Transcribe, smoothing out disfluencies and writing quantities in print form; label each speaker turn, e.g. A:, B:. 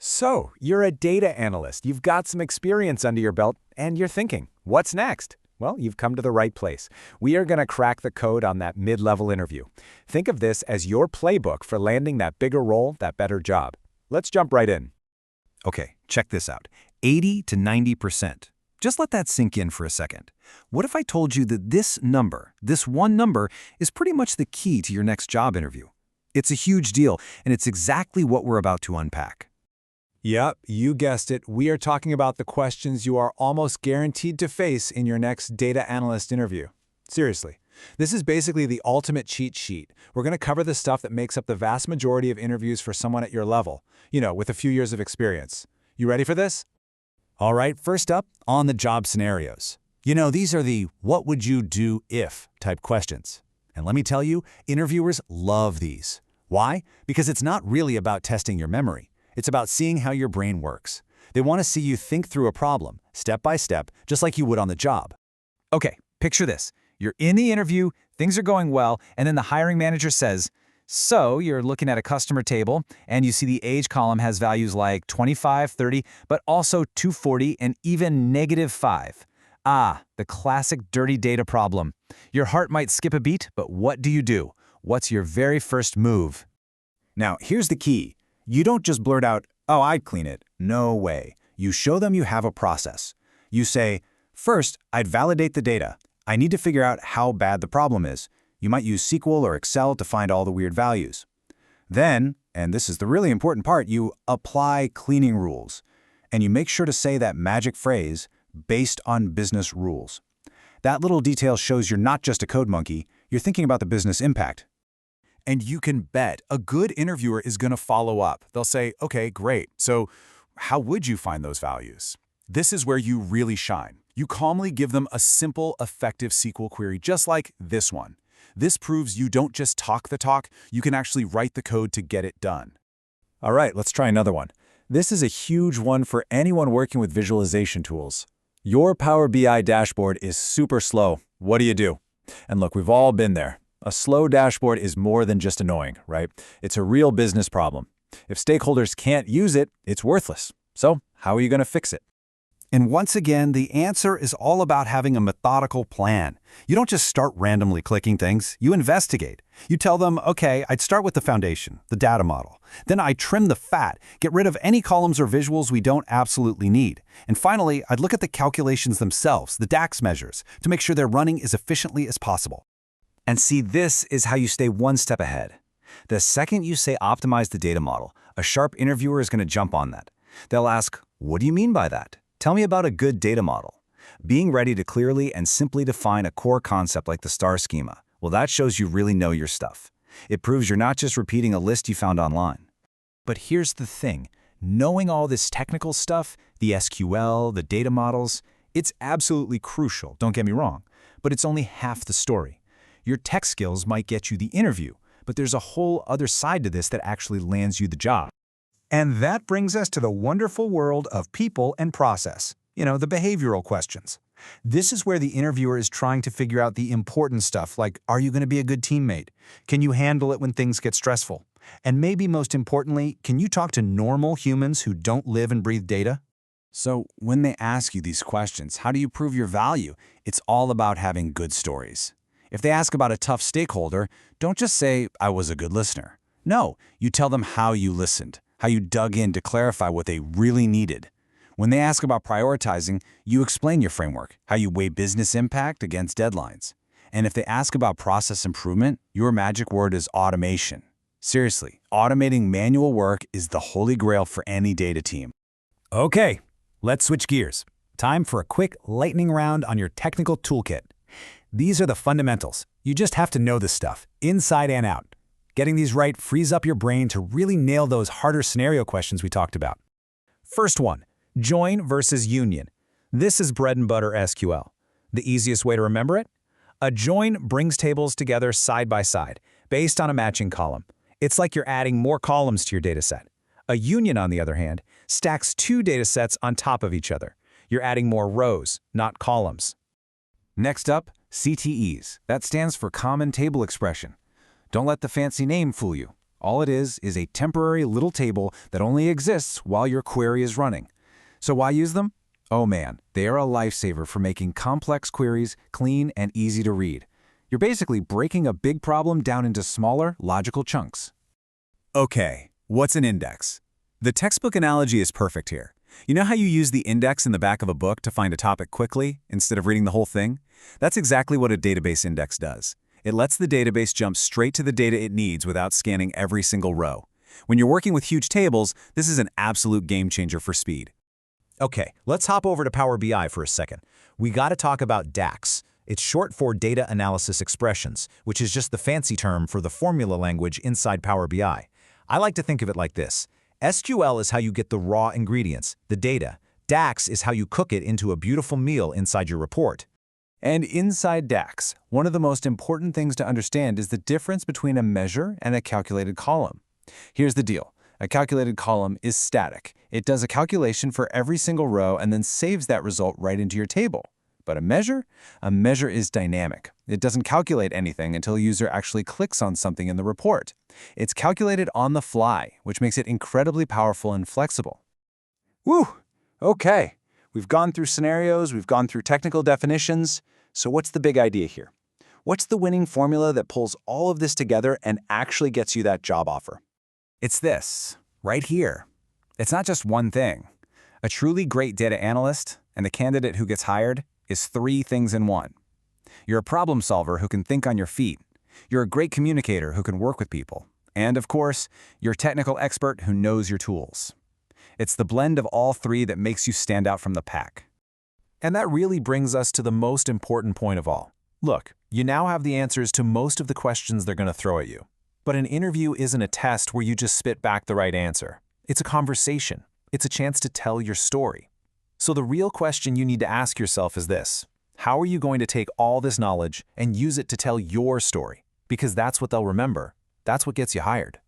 A: So, you're a data analyst, you've got some experience under your belt, and you're thinking, what's next? Well, you've come to the right place. We are going to crack the code on that mid-level interview. Think of this as your playbook for landing that bigger role, that better job. Let's jump right in.
B: Okay, check this out. 80 to 90%. Just let that sink in for a second. What if I told you that this number, this one number, is pretty much the key to your next job interview? It's a huge deal, and it's exactly what we're about to unpack.
A: Yep, you guessed it. We are talking about the questions you are almost guaranteed to face in your next data analyst interview. Seriously, this is basically the ultimate cheat sheet. We're going to cover the stuff that makes up the vast majority of interviews for someone at your level, with a few years of experience. You ready for this?
B: All right, first up, on the job scenarios. These are the what would you do if type questions. And let me tell you, interviewers love these. Why? Because it's not really about testing your memory. It's about seeing how your brain works. They want to see you think through a problem, step by step, just like you would on the job. Okay, picture this. You're in the interview, things are going well, and then the hiring manager says, so you're looking at a customer table, and you see the age column has values like 25, 30, but also 240 and even -5. Ah, the classic dirty data problem. Your heart might skip a beat, but what do you do? What's your very first move?
C: Now, here's the key. You don't just blurt out, oh, I'd clean it. No way. You show them you have a process. You say, first, I'd validate the data. I need to figure out how bad the problem is. You might use SQL or Excel to find all the weird values. Then, and this is the really important part, you apply cleaning rules. And you make sure to say that magic phrase, based on business rules. That little detail shows you're not just a code monkey, you're thinking about the business impact.
D: And you can bet a good interviewer is going to follow up. They'll say, okay, great. So how would you find those values? This is where you really shine. You calmly give them a simple, effective SQL query, just like this one. This proves you don't just talk the talk, you can actually write the code to get it done.
A: All right, let's try another one. This is a huge one for anyone working with visualization tools. Your Power BI dashboard is super slow. What do? And look, we've all been there. A slow dashboard is more than just annoying, right? It's a real business problem. If stakeholders can't use it, it's worthless. So, how are you going to fix it?
B: And once again, the answer is all about having a methodical plan. You don't just start randomly clicking things, you investigate. You tell them, okay, I'd start with the foundation, the data model. Then I trim the fat, get rid of any columns or visuals we don't absolutely need. And finally, I'd look at the calculations themselves, the DAX measures, to make sure they're running as efficiently as possible.
C: And see, this is how you stay one step ahead. The second you say optimize the data model, a sharp interviewer is going to jump on that. They'll ask, what do you mean by that? Tell me about a good data model. Being ready to clearly and simply define a core concept like the star schema, well, that shows you really know your stuff. It proves you're not just repeating a list you found online.
A: But here's the thing. Knowing all this technical stuff, the SQL, the data models, it's absolutely crucial, don't get me wrong. But it's only half the story. Your tech skills might get you the interview, but there's a whole other side to this that actually lands you the job.
E: And that brings us to the wonderful world of people and process. The behavioral questions. This is where the interviewer is trying to figure out the important stuff like, are you going to be a good teammate? Can you handle it when things get stressful? And maybe most importantly, can you talk to normal humans who don't live and breathe data?
C: So when they ask you these questions, how do you prove your value? It's all about having good stories. If they ask about a tough stakeholder, don't just say, I was a good listener. No, you tell them how you listened, how you dug in to clarify what they really needed. When they ask about prioritizing, you explain your framework, how you weigh business impact against deadlines. And if they ask about process improvement, your magic word is automation. Seriously, automating manual work is the holy grail for any data team.
B: Okay, let's switch gears. Time for a quick lightning round on your technical toolkit. These are the fundamentals. You just have to know this stuff, inside and out. Getting these right frees up your brain to really nail those harder scenario questions we talked about.
A: First one, join versus union. This is bread and butter SQL. The easiest way to remember it? A join brings tables together side by side, based on a matching column. It's like you're adding more columns to your dataset. A union, on the other hand, stacks two datasets on top of each other. You're adding more rows, not columns.
C: Next up, CTEs. That stands for Common Table Expression. Don't let the fancy name fool you. All it is a temporary little table that only exists while your query is running. So why use them? Oh man, they are a lifesaver for making complex queries clean and easy to read. You're basically breaking a big problem down into smaller, logical chunks.
B: Okay, what's an index? The textbook analogy is perfect here. You know how you use the index in the back of a book to find a topic quickly, instead of reading the whole thing? That's exactly what a database index does. It lets the database jump straight to the data it needs without scanning every single row. When you're working with huge tables, this is an absolute game changer for speed.
A: Okay, let's hop over to Power BI for a second. We got to talk about DAX. It's short for Data Analysis Expressions, which is just the fancy term for the formula language inside Power BI. I like to think of it like this. SQL is how you get the raw ingredients, the data. DAX is how you cook it into a beautiful meal inside your report.
C: And inside DAX, one of the most important things to understand is the difference between a measure and a calculated column. Here's the deal. A calculated column is static. It does a calculation for every single row and then saves that result right into your table. But a measure is dynamic. It doesn't calculate anything until a user actually clicks on something in the report. It's calculated on the fly, which makes it incredibly powerful and flexible. Woo! Okay. We've gone through scenarios, we've gone through technical definitions. So what's the big idea here? What's the winning formula that pulls all of this together and actually gets you that job offer?
A: It's this, right here. It's not just one thing. A truly great data analyst and the candidate who gets hired is three things in one. You're a problem solver who can think on your feet. You're a great communicator who can work with people. And of course, you're a technical expert who knows your tools. It's the blend of all three that makes you stand out from the pack. And that really brings us to the most important point of all. Look, you now have the answers to most of the questions they're going to throw at you. But an interview isn't a test where you just spit back the right answer. It's a conversation. It's a chance to tell your story. So the real question you need to ask yourself is this: how are you going to take all this knowledge and use it to tell your story? Because that's what they'll remember. That's what gets you hired.